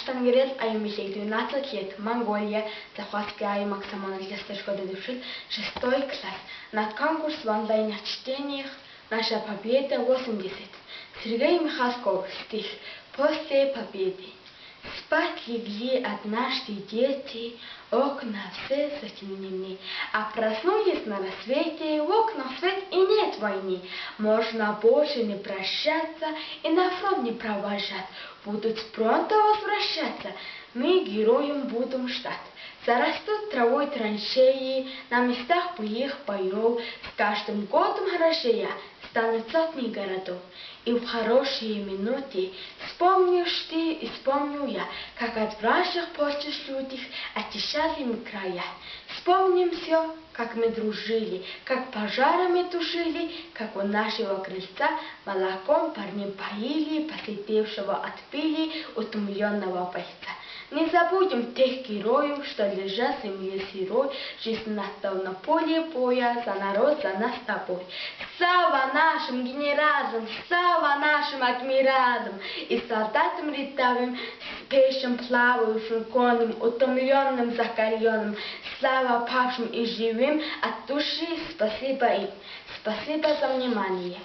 Ангерел Аймилей, 12 лет, Монголия, Захватская аймак самоанализа школы души, 6 класс. На конкурс в онлайнных чтениях «Наша победа 80». Сергей Михалков, стих «После победы». Спать легли однажды дети, окна все затемнены, а проснулись на рассвете, в окнах свет и нет войны. Можно больше не прощаться и на фронт не провожать, будут с фронта возвращаться, мы героям будем ждать. Зарастут травой траншеи, на местах былых боев, с каждым годом хорошея станут сотни городов. И в хорошие минуты вспомнишь ты и вспомню я, как от вражьих почешь людях очищали мы края. Вспомним все, как мы дружили, как пожарами тушили, как у нашего крыльца молоком парней поили, посидевшего отпили утомленного бойца. Не забудем тех героев, что лежат в земле сырой, жизнь настал на поле боя, за народ, за нас с тобой. Слава нашим генералам, слава нашим адмиралам и солдатам рядовым, спешим плавающим конным, утомленным закаленным, слава павшим и живым, от души спасибо им. Спасибо за внимание.